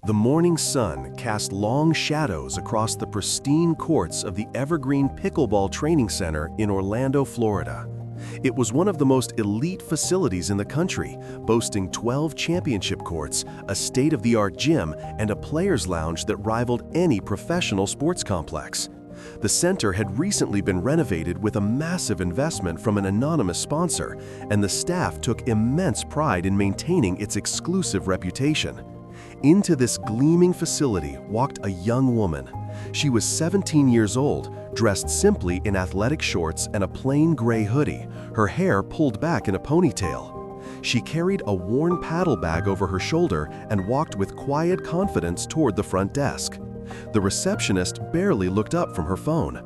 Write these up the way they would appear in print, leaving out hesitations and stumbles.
The morning sun cast long shadows across the pristine courts of the Evergreen Pickleball Training Center in Orlando, Florida. It was one of the most elite facilities in the country, boasting 12 championship courts, a state-of-the-art gym, and a players' lounge that rivaled any professional sports complex. The center had recently been renovated with a massive investment from an anonymous sponsor, and the staff took immense pride in maintaining its exclusive reputation. Into this gleaming facility walked a young woman. She was 17 years old, dressed simply in athletic shorts and a plain gray hoodie, her hair pulled back in a ponytail. She carried a worn paddle bag over her shoulder and walked with quiet confidence toward the front desk. The receptionist barely looked up from her phone.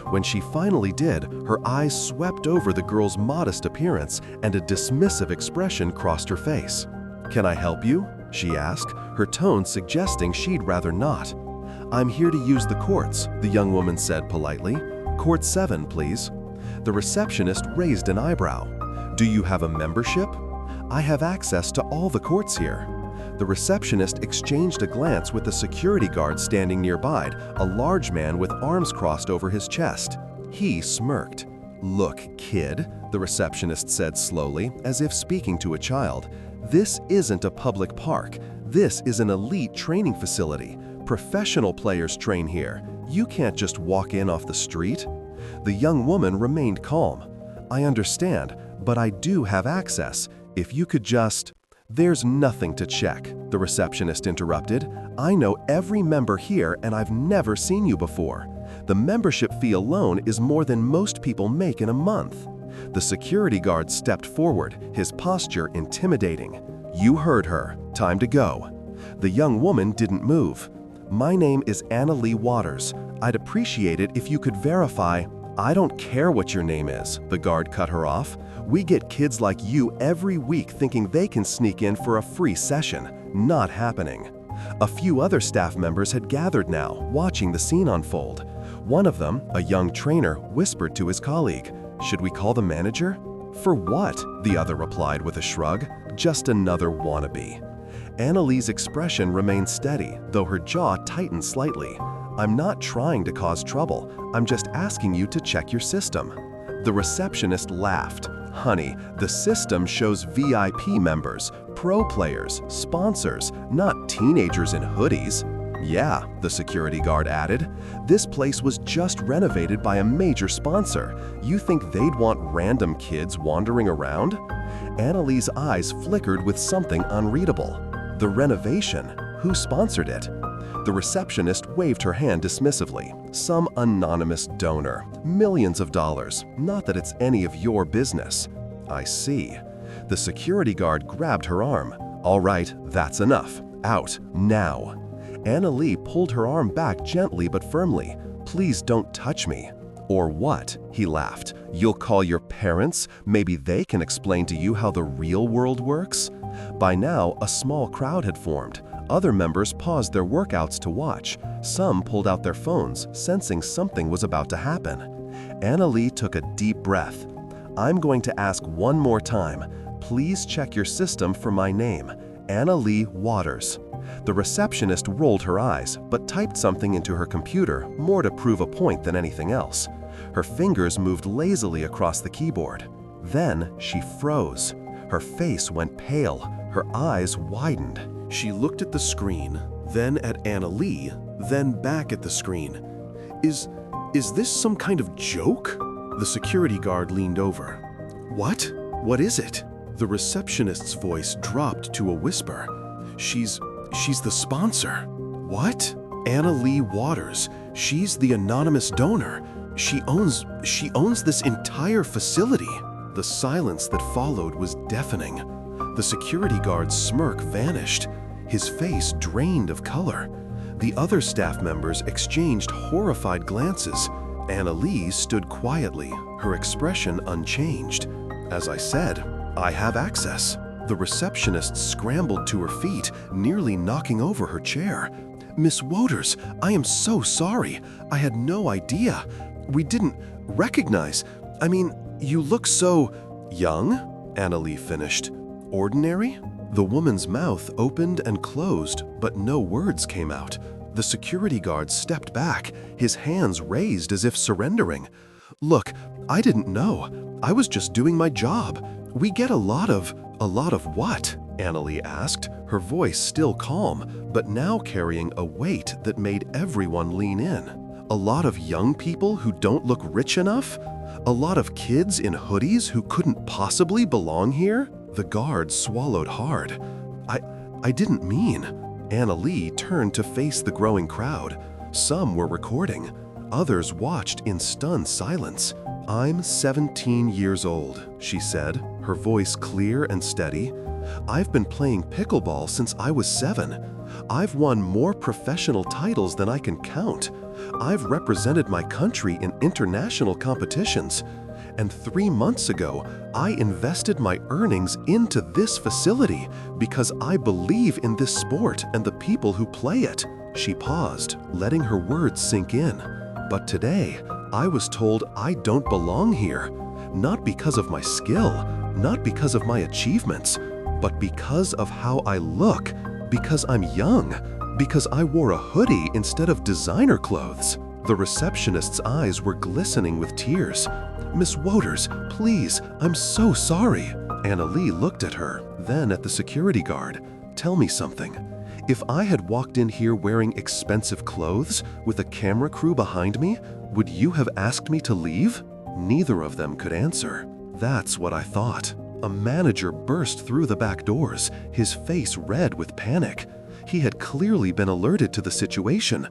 When she finally did, her eyes swept over the girl's modest appearance and a dismissive expression crossed her face. "Can I help you?" she asked, her tone suggesting she'd rather not. "I'm here to use the courts," the young woman said politely. "Court 7, please." The receptionist raised an eyebrow. "Do you have a membership?" "I have access to all the courts here." The receptionist exchanged a glance with the security guard standing nearby, a large man with arms crossed over his chest. He smirked. "Look, kid," the receptionist said slowly, as if speaking to a child, "this isn't a public park. This is an elite training facility. Professional players train here. You can't just walk in off the street." The young woman remained calm. "I understand, but I do have access. If you could just—" "There's nothing to check," the receptionist interrupted. "I know every member here and I've never seen you before. The membership fee alone is more than most people make in a month." The security guard stepped forward, his posture intimidating. "You heard her. Time to go." The young woman didn't move. "My name is Leigh Waters. I'd appreciate it if you could verify—" "I don't care what your name is," the guard cut her off. "We get kids like you every week thinking they can sneak in for a free session. Not happening." A few other staff members had gathered now, watching the scene unfold. One of them, a young trainer, whispered to his colleague, "Should we call the manager?" "For what?" the other replied with a shrug. "Just another wannabe." Leigh's expression remained steady, though her jaw tightened slightly. "I'm not trying to cause trouble. I'm just asking you to check your system." The receptionist laughed. "Honey, the system shows VIP members, pro players, sponsors, not teenagers in hoodies." "Yeah," the security guard added. "This place was just renovated by a major sponsor. You think they'd want random kids wandering around?" Leigh's eyes flickered with something unreadable. "The renovation? Who sponsored it?" The receptionist waved her hand dismissively. "Some anonymous donor. Millions of dollars. Not that it's any of your business." "I see." The security guard grabbed her arm. "All right, that's enough. Out, now." Leigh pulled her arm back gently but firmly. "Please don't touch me." "Or what?" he laughed. "You'll call your parents? Maybe they can explain to you how the real world works?" By now, a small crowd had formed. Other members paused their workouts to watch. Some pulled out their phones, sensing something was about to happen. Leigh took a deep breath. "I'm going to ask one more time. Please check your system for my name. Leigh Waters." The receptionist rolled her eyes, but typed something into her computer, more to prove a point than anything else. Her fingers moved lazily across the keyboard. Then she froze. Her face went pale. Her eyes widened. She looked at the screen, then at Leigh, then back at the screen. Is this some kind of joke?" The security guard leaned over. "What? What is it?" The receptionist's voice dropped to a whisper. She's the sponsor." "What?" "Leigh Waters. She's the anonymous donor. She owns this entire facility." The silence that followed was deafening. The security guard's smirk vanished. His face drained of color. The other staff members exchanged horrified glances. Leigh stood quietly, her expression unchanged. "As I said, I have access." The receptionist scrambled to her feet, nearly knocking over her chair. "Miss Waters, I am so sorry. I had no idea. We didn't recognize. I mean, you look so—" "Young?" Leigh finished. "Ordinary?" The woman's mouth opened and closed, but no words came out. The security guard stepped back, his hands raised as if surrendering. "Look, I didn't know. I was just doing my job. We get a lot of what?" Annalee asked, her voice still calm, but now carrying a weight that made everyone lean in. "A lot of young people who don't look rich enough? A lot of kids in hoodies who couldn't possibly belong here?" The guard swallowed hard. I didn't mean." Annalee turned to face the growing crowd. Some were recording. Others watched in stunned silence. "I'm 17 years old," she said, her voice clear and steady. "I've been playing pickleball since I was 7. I've won more professional titles than I can count. I've represented my country in international competitions. And 3 months ago, I invested my earnings into this facility because I believe in this sport and the people who play it." She paused, letting her words sink in. "But today, I was told I don't belong here. Not because of my skill, not because of my achievements, but because of how I look, because I'm young, because I wore a hoodie instead of designer clothes." The receptionist's eyes were glistening with tears. "Miss Waters, please, I'm so sorry." Annalee looked at her, then at the security guard. "Tell me something. If I had walked in here wearing expensive clothes with a camera crew behind me, would you have asked me to leave?" Neither of them could answer. "That's what I thought." A manager burst through the back doors, his face red with panic. He had clearly been alerted to the situation.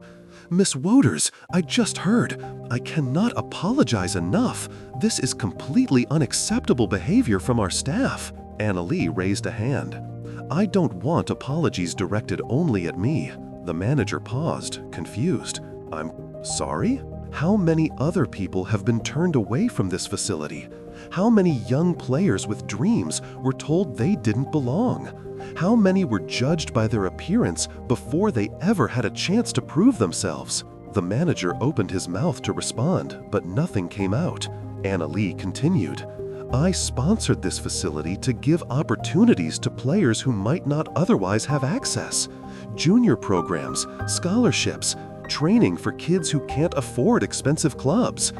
"Miss Waters, I just heard. I cannot apologize enough. This is completely unacceptable behavior from our staff." Annalee raised a hand. "I don't want apologies directed only at me." The manager paused, confused. "I'm sorry? How many other people have been turned away from this facility? How many young players with dreams were told they didn't belong? How many were judged by their appearance before they ever had a chance to prove themselves?" The manager opened his mouth to respond, but nothing came out. Annalee continued. "I sponsored this facility to give opportunities to players who might not otherwise have access. Junior programs, scholarships, training for kids who can't afford expensive clubs.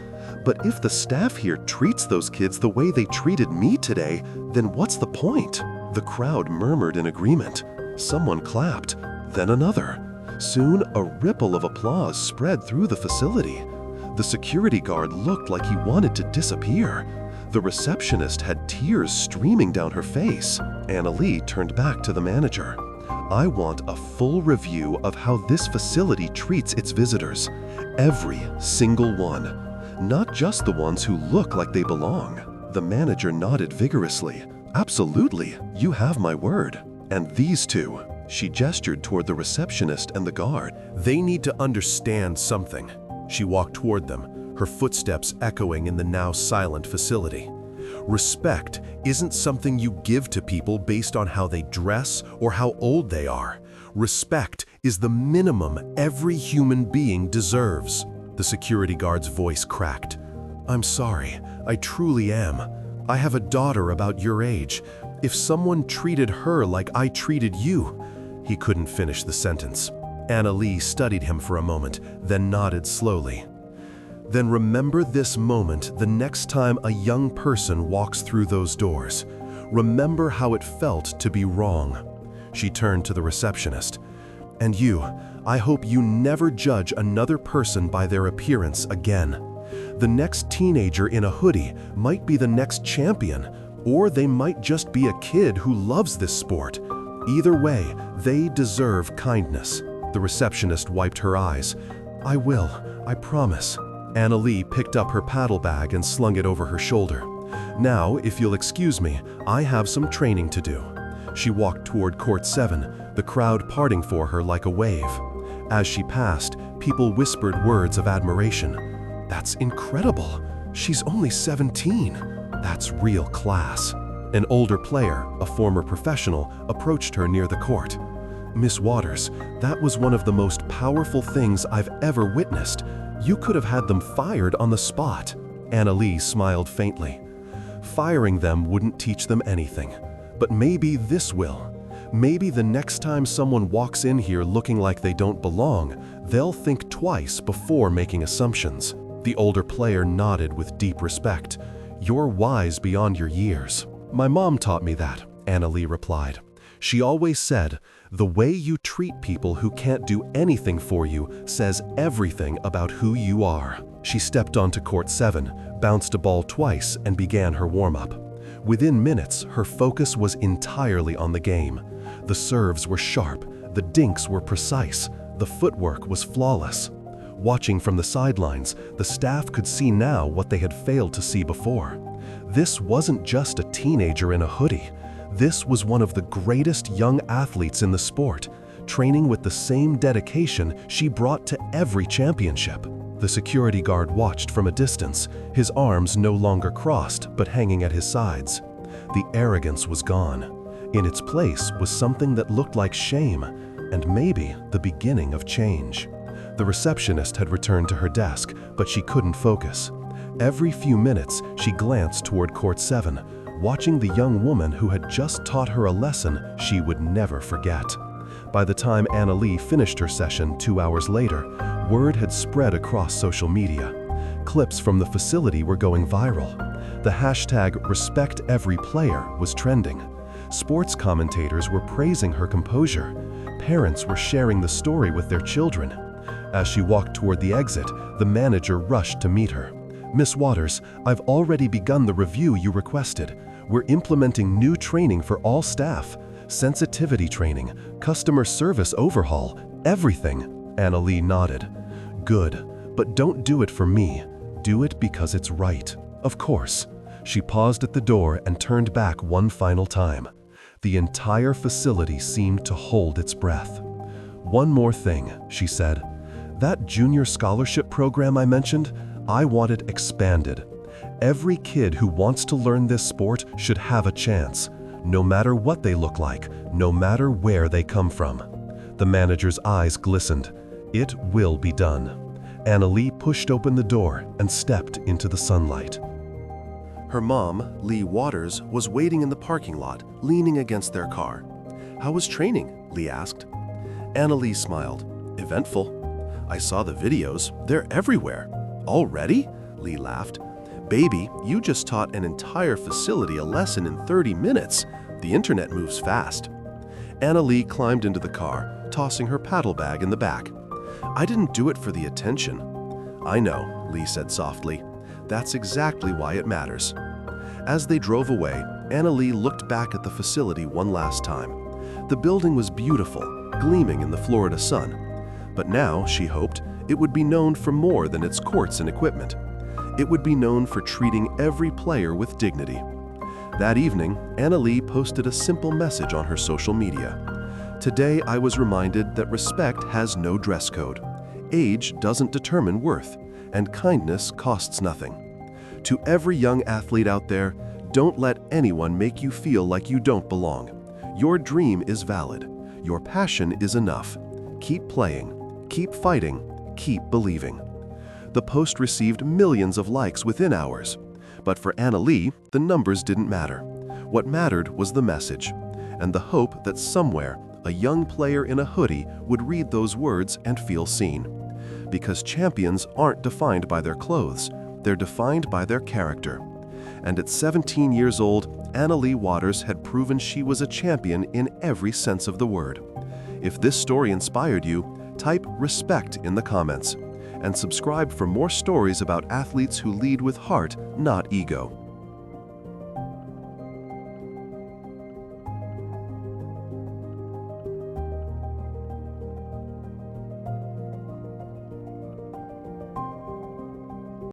But if the staff here treats those kids the way they treated me today, then what's the point?" The crowd murmured in agreement. Someone clapped, then another. Soon, a ripple of applause spread through the facility. The security guard looked like he wanted to disappear. The receptionist had tears streaming down her face. Annalee turned back to the manager. "I want a full review of how this facility treats its visitors. Every single one. Not just the ones who look like they belong." The manager nodded vigorously. "Absolutely, you have my word. And these two," she gestured toward the receptionist and the guard, "they need to understand something." She walked toward them, her footsteps echoing in the now silent facility. "Respect isn't something you give to people based on how they dress or how old they are. Respect is the minimum every human being deserves." The security guard's voice cracked. "I'm sorry, I truly am. I have a daughter about your age. If someone treated her like I treated you—" He couldn't finish the sentence. Annalee studied him for a moment, then nodded slowly. "Then remember this moment the next time a young person walks through those doors. Remember how it felt to be wrong." She turned to the receptionist. "And you, I hope you never judge another person by their appearance again. The next teenager in a hoodie might be the next champion, or they might just be a kid who loves this sport. Either way, they deserve kindness." The receptionist wiped her eyes. "I will, I promise." Annalee picked up her paddle bag and slung it over her shoulder. "Now, if you'll excuse me, I have some training to do." She walked toward Court 7, the crowd parting for her like a wave. As she passed, people whispered words of admiration. "That's incredible. She's only 17. That's real class." An older player, a former professional, approached her near the court. "Miss Waters, that was one of the most powerful things I've ever witnessed. You could have had them fired on the spot." Annalee smiled faintly. "Firing them wouldn't teach them anything. But maybe this will. Maybe the next time someone walks in here looking like they don't belong, they'll think twice before making assumptions. The older player nodded with deep respect. You're wise beyond your years. My mom taught me that, Anna-Leigh replied. She always said, the way you treat people who can't do anything for you says everything about who you are. She stepped onto court 7, bounced a ball twice, and began her warm-up. Within minutes, her focus was entirely on the game. The serves were sharp, the dinks were precise, the footwork was flawless. Watching from the sidelines, the staff could see now what they had failed to see before. This wasn't just a teenager in a hoodie. This was one of the greatest young athletes in the sport, training with the same dedication she brought to every championship. The security guard watched from a distance, his arms no longer crossed but hanging at his sides. The arrogance was gone. In its place was something that looked like shame, and maybe the beginning of change. The receptionist had returned to her desk, but she couldn't focus. Every few minutes, she glanced toward court 7, watching the young woman who had just taught her a lesson she would never forget. By the time Anna-Leigh finished her session 2 hours later, word had spread across social media. Clips from the facility were going viral. The hashtag #RespectEveryPlayer was trending. Sports commentators were praising her composure. Parents were sharing the story with their children. As she walked toward the exit, the manager rushed to meet her. Miss Waters, I've already begun the review you requested. We're implementing new training for all staff. Sensitivity training, customer service overhaul, everything. Anna-Leigh nodded. Good, but don't do it for me. Do it because it's right. Of course. She paused at the door and turned back one final time. The entire facility seemed to hold its breath. One more thing, she said. That junior scholarship program I mentioned, I want it expanded. Every kid who wants to learn this sport should have a chance, no matter what they look like, no matter where they come from. The manager's eyes glistened. It will be done. Anna-Leigh pushed open the door and stepped into the sunlight. Her mom, Leigh Waters, was waiting in the parking lot, leaning against their car. How was training? Leigh asked. Anna-Leigh smiled. Eventful. I saw the videos. They're everywhere. Already? Leigh laughed. Baby, you just taught an entire facility a lesson in 30 minutes. The internet moves fast. Anna-Leigh climbed into the car, tossing her paddle bag in the back. I didn't do it for the attention. I know, Leigh said softly. That's exactly why it matters. As they drove away, Anna-Leigh looked back at the facility one last time. The building was beautiful, gleaming in the Florida sun. But now, she hoped, it would be known for more than its courts and equipment. It would be known for treating every player with dignity. That evening, Anna-Leigh posted a simple message on her social media. Today I was reminded that respect has no dress code. Age doesn't determine worth, and kindness costs nothing. To every young athlete out there, don't let anyone make you feel like you don't belong. Your dream is valid. Your passion is enough. Keep playing. Keep fighting, keep believing. The post received millions of likes within hours. But for Anna-Leigh, the numbers didn't matter. What mattered was the message, and the hope that somewhere, a young player in a hoodie would read those words and feel seen. Because champions aren't defined by their clothes, they're defined by their character. And at 17 years old, Anna-Leigh Waters had proven she was a champion in every sense of the word. If this story inspired you, type respect in the comments and subscribe for more stories about athletes who lead with heart, not ego.